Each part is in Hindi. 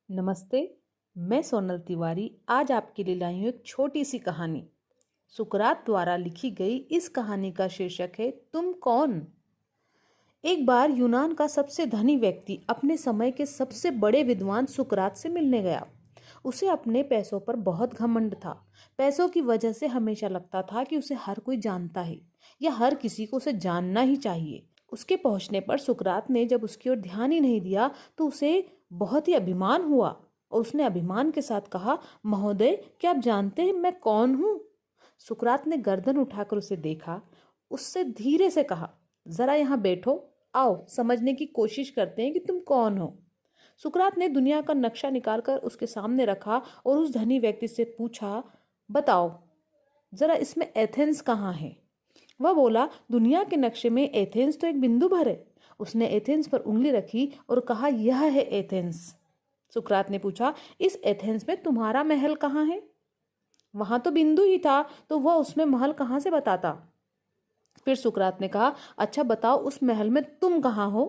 नमस्ते। मैं सोनल तिवारी आज आपके लिए लाई हूँ एक छोटी सी कहानी। सुकरात द्वारा लिखी गई इस कहानी का शीर्षक है तुम कौन। एक बार यूनान का सबसे धनी व्यक्ति अपने समय के सबसे बड़े विद्वान सुकरात से मिलने गया। उसे अपने पैसों पर बहुत घमंड था। पैसों की वजह से हमेशा लगता था कि उसे हर कोई जानता है या हर किसी को उसे जानना ही चाहिए। उसके पहुंचने पर सुकरात ने जब उसकी ओर ध्यान ही नहीं दिया तो उसे बहुत ही अभिमान हुआ और उसने अभिमान के साथ कहा, महोदय, क्या आप जानते हैं मैं कौन हूँ? सुकरात ने गर्दन उठाकर उसे देखा। उससे धीरे से कहा, जरा यहाँ बैठो, आओ समझने की कोशिश करते हैं कि तुम कौन हो। सुकरात ने दुनिया का नक्शा निकालकर उसके सामने रखा और उस धनी व्यक्ति से पूछा, बताओ जरा इसमें एथेंस कहाँ है? वह बोला, दुनिया के नक्शे में एथेंस तो एक बिंदु भर है। उसने एथेंस पर उंगली रखी और कहा, यह है एथेंस। सुकरात ने पूछा, इस एथेंस में तुम्हारा महल कहाँ है? वहां तो बिंदु ही था, तो वह उसमें महल कहाँ से बताता? फिर सुकरात ने कहा, अच्छा बताओ उस महल में तुम कहाँ हो?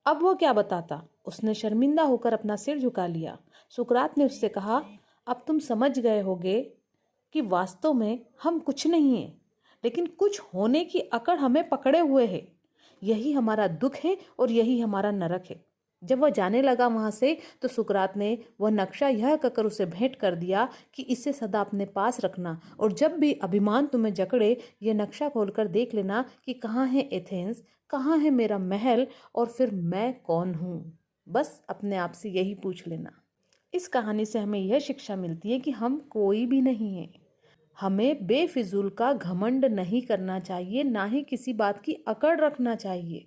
अब वह क्या बताता? उसने शर्मिंदा होकर अपना सिर झुका लिया। सुकरात ने उससे कहा, अब तुम समझ गए होगे कि वास्तव में हम कुछ नहीं है, लेकिन कुछ होने की अकड़ हमें पकड़े हुए है। यही हमारा दुख है और यही हमारा नरक है। जब वह जाने लगा वहां से तो सुकरात ने वह नक्शा यह कहकर उसे भेंट कर दिया कि इसे सदा अपने पास रखना और जब भी अभिमान तुम्हें जकड़े यह नक्शा खोलकर देख लेना कि कहाँ है एथेंस, कहाँ है मेरा महल और फिर मैं कौन हूँ। बस अपने आप से यही पूछ लेना। इस कहानी से हमें यह शिक्षा मिलती है कि हम कोई भी नहीं है। हमें बेफिजूल का घमंड नहीं करना चाहिए, ना ही किसी बात की अकड़ रखना चाहिए।